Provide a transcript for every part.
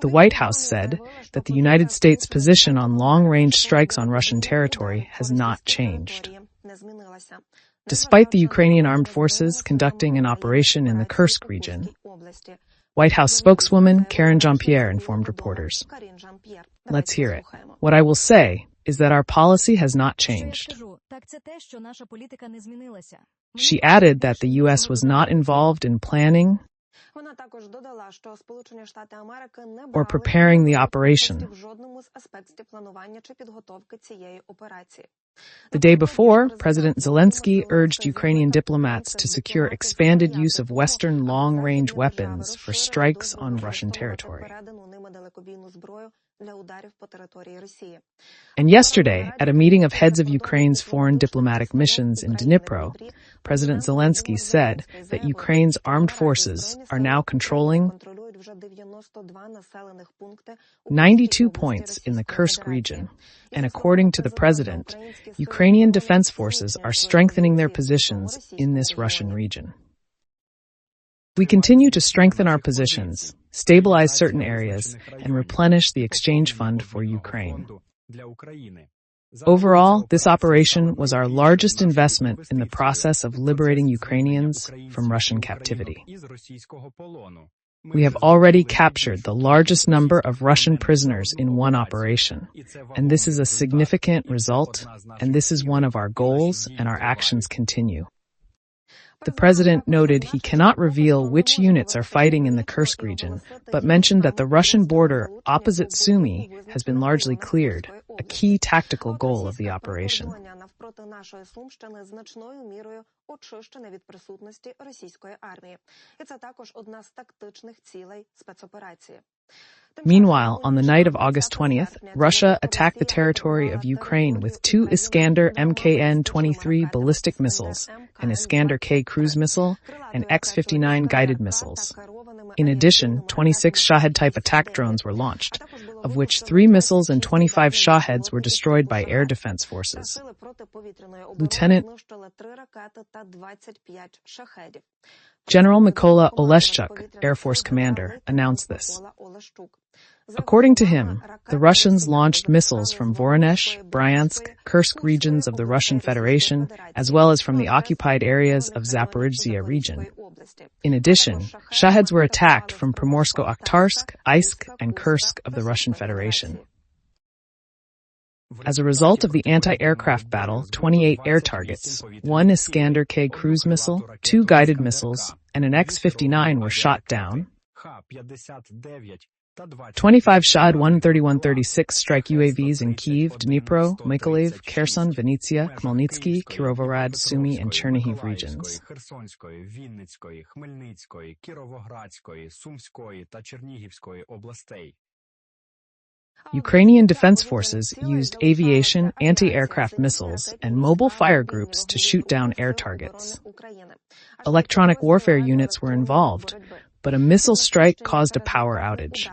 The White House said that the United States' position on long-range strikes on Russian territory has not changed. Despite the Ukrainian Armed Forces conducting an operation in the Kursk region, White House spokeswoman Karine Jean-Pierre informed reporters. Let's hear it. What I will say is that our policy has not changed. She added that the U.S. was not involved in planning or preparing the operation. The day before, President Zelensky urged Ukrainian diplomats to secure expanded use of Western long-range weapons for strikes on Russian territory. And yesterday, at a meeting of heads of Ukraine's foreign diplomatic missions in Dnipro, President Zelensky said that Ukraine's armed forces are now controlling 92 points in the Kursk region, and according to the president, Ukrainian defense forces are strengthening their positions in this Russian region. We continue to strengthen our positions, stabilize certain areas, and replenish the exchange fund for Ukraine. Overall, this operation was our largest investment in the process of liberating Ukrainians from Russian captivity. We have already captured the largest number of Russian prisoners in one operation, and this is a significant result, and this is one of our goals, and our actions continue. The president noted he cannot reveal which units are fighting in the Kursk region, but mentioned that the Russian border opposite Sumy has been largely cleared, a key tactical goal of the operation. Meanwhile, on the night of August 20th, Russia attacked the territory of Ukraine with 2 Iskander MKN-23 ballistic missiles, an Iskander-K cruise missile, and X-59 guided missiles. In addition, 26 Shahed-type attack drones were launched, of which 3 missiles and 25 Shaheds were destroyed by air defense forces. Lieutenant General Mykola Oleshchuk, Air Force commander, announced this. According to him, the Russians launched missiles from Voronezh, Bryansk, Kursk regions of the Russian Federation, as well as from the occupied areas of Zaporizhzhia region. In addition, Shaheds were attacked from Primorsko-Akhtarsk, Isk, and Kursk of the Russian Federation. As a result of the anti-aircraft battle, 28 air targets, 1 Iskander-K cruise missile, 2 guided missiles, and an X-59 were shot down. 25 Shahed 131-36 strike UAVs in Kyiv, Dnipro, Mykolaiv, Kherson, Vinnytsia, Khmelnytsky, Kirovohrad, Sumy, and Chernihiv regions. Ukrainian defense forces used aviation, anti-aircraft missiles, and mobile fire groups to shoot down air targets. Electronic warfare units were involved, but a missile strike caused a power outage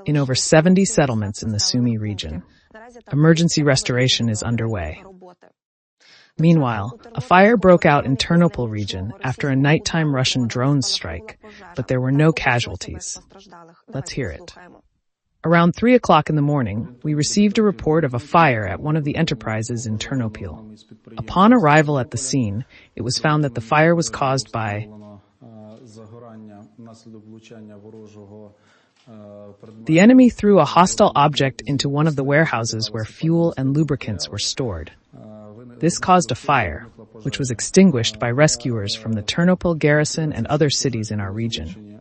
in over 70 settlements in the Sumy region. Emergency restoration is underway. Meanwhile, a fire broke out in Ternopil region after a nighttime Russian drone strike, but there were no casualties. Let's hear it. Around 3 o'clock in the morning, we received a report of a fire at one of the enterprises in Ternopil. Upon arrival at the scene, it was found that the fire was caused by the enemy threw a hostile object into one of the warehouses where fuel and lubricants were stored. This caused a fire, which was extinguished by rescuers from the Ternopil garrison and other cities in our region.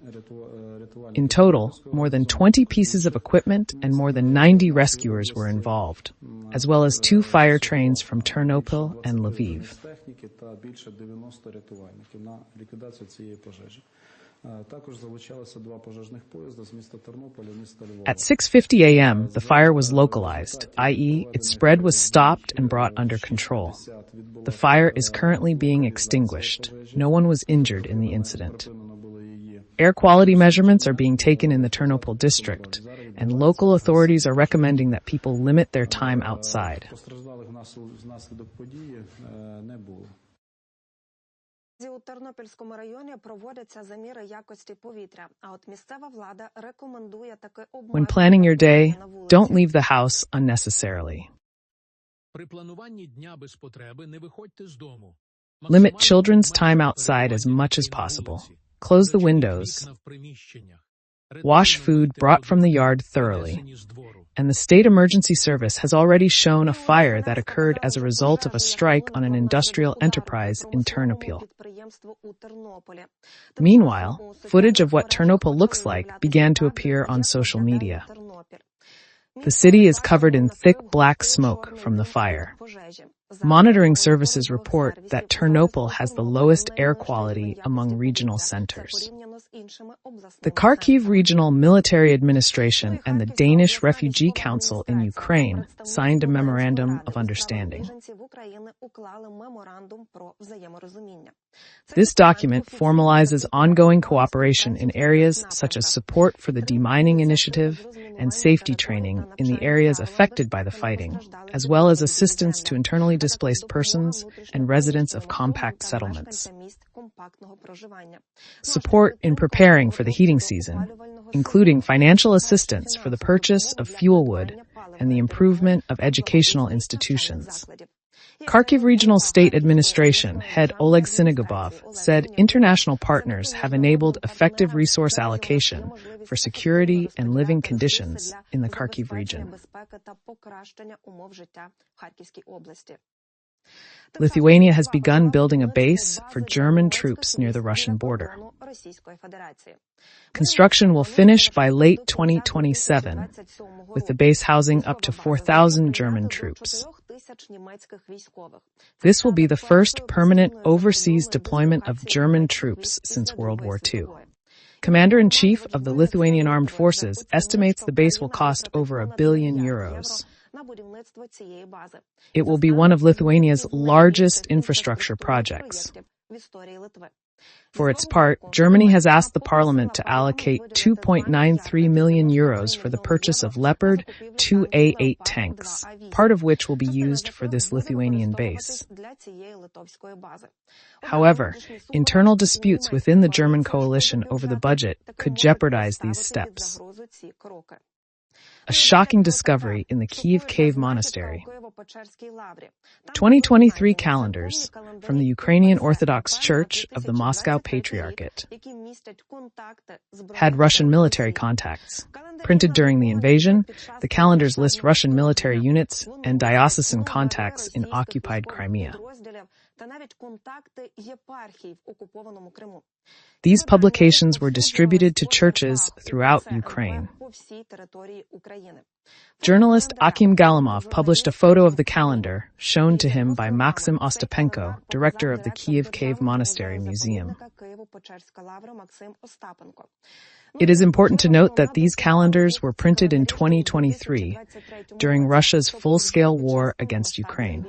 In total, more than 20 pieces of equipment and more than 90 rescuers were involved, as well as 2 fire trains from Ternopil and Lviv. At 6:50 a.m., the fire was localized, i.e., its spread was stopped and brought under control. The fire is currently being extinguished. No one was injured in the incident. Air quality measurements are being taken in the Ternopil district, and local authorities are recommending that people limit their time outside. When planning your day, don't leave the house unnecessarily. Limit children's time outside as much as possible. Close the windows. Wash food brought from the yard thoroughly. And the State Emergency Service has already shown a fire that occurred as a result of a strike on an industrial enterprise in Ternopil. Meanwhile, footage of what Ternopil looks like began to appear on social media. The city is covered in thick black smoke from the fire. Monitoring services report that Ternopil has the lowest air quality among regional centers. The Kharkiv Regional Military Administration and the Danish Refugee Council in Ukraine signed a Memorandum of Understanding. This document formalizes ongoing cooperation in areas such as support for the demining initiative and safety training in the areas affected by the fighting, as well as assistance to internally displaced persons and residents of compact settlements. Support in preparing for the heating season, including financial assistance for the purchase of fuel wood and the improvement of educational institutions. Kharkiv Regional State Administration head Oleg Sinigubov said international partners have enabled effective resource allocation for security and living conditions in the Kharkiv region. Lithuania has begun building a base for German troops near the Russian border. Construction will finish by late 2027, with the base housing up to 4,000 German troops. This will be the first permanent overseas deployment of German troops since World War II. Commander-in-Chief of the Lithuanian Armed Forces estimates the base will cost over €1 billion. It will be one of Lithuania's largest infrastructure projects. For its part, Germany has asked the parliament to allocate €2.93 million for the purchase of Leopard 2A8 tanks, part of which will be used for this Lithuanian base. However, internal disputes within the German coalition over the budget could jeopardize these steps. A shocking discovery in the Kiev Cave Monastery. 2023 calendars from the Ukrainian Orthodox Church of the Moscow Patriarchate had Russian military contacts. Printed during the invasion, the calendars list Russian military units and diocesan contacts in occupied Crimea. These publications were distributed to churches throughout Ukraine. Journalist Akim Galimov published a photo of the calendar shown to him by Maxim Ostapenko, director of the Kiev Cave Monastery Museum. It is important to note that these calendars were printed in 2023, during Russia's full-scale war against Ukraine.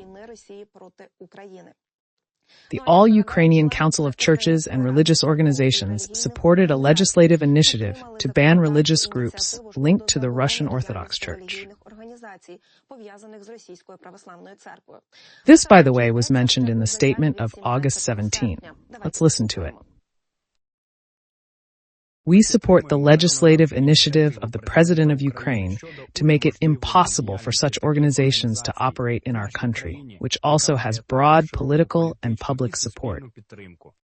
The All-Ukrainian Council of Churches and Religious Organizations supported a legislative initiative to ban religious groups linked to the Russian Orthodox Church. This, by the way, was mentioned in the statement of August 17. Let's listen to it. We support the legislative initiative of the President of Ukraine to make it impossible for such organizations to operate in our country, which also has broad political and public support.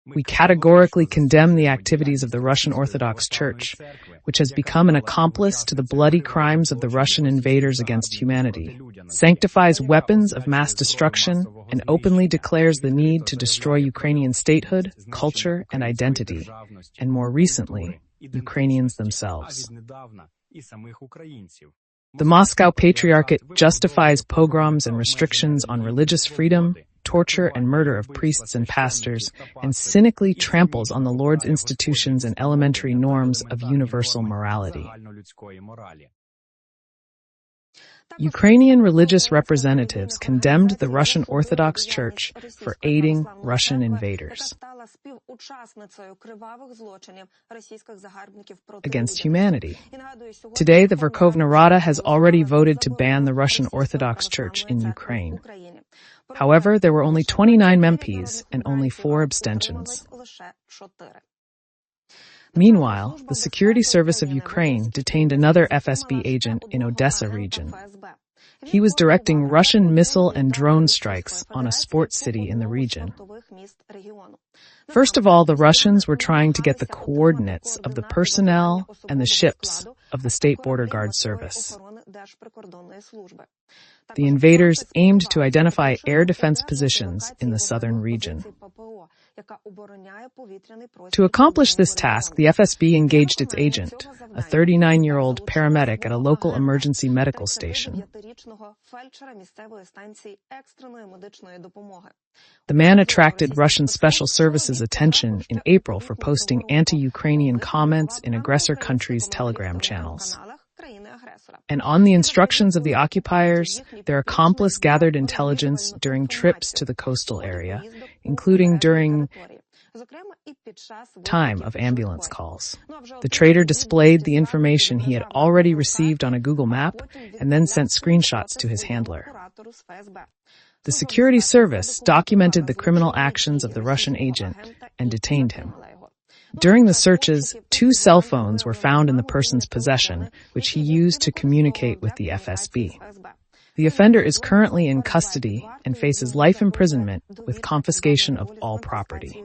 We categorically condemn the activities of the Russian Orthodox Church, which has become an accomplice to the bloody crimes of the Russian invaders against humanity, sanctifies weapons of mass destruction, and openly declares the need to destroy Ukrainian statehood, culture, and identity, and more recently, Ukrainians themselves. The Moscow Patriarchate justifies pogroms and restrictions on religious freedom, torture and murder of priests and pastors, and cynically tramples on the Lord's institutions and elementary norms of universal morality. Ukrainian religious representatives condemned the Russian Orthodox Church for aiding Russian invaders against humanity. Today, the Verkhovna Rada has already voted to ban the Russian Orthodox Church in Ukraine. However, there were only 29 MPs and only 4 abstentions. Meanwhile, the Security Service of Ukraine detained another FSB agent in Odessa region. He was directing Russian missile and drone strikes on a sports city in the region. First of all, the Russians were trying to get the coordinates of the personnel and the ships of the State Border Guard Service. The invaders aimed to identify air defense positions in the southern region. To accomplish this task, the FSB engaged its agent, a 39-year-old paramedic at a local emergency medical station. The man attracted Russian Special Services' attention in April for posting anti-Ukrainian comments in aggressor countries' Telegram channels. And on the instructions of the occupiers, their accomplice gathered intelligence during trips to the coastal area, including during time of ambulance calls. The traitor displayed the information he had already received on a Google map and then sent screenshots to his handler. The security service documented the criminal actions of the Russian agent and detained him. During the searches, 2 cell phones were found in the person's possession, which he used to communicate with the FSB. The offender is currently in custody and faces life imprisonment with confiscation of all property.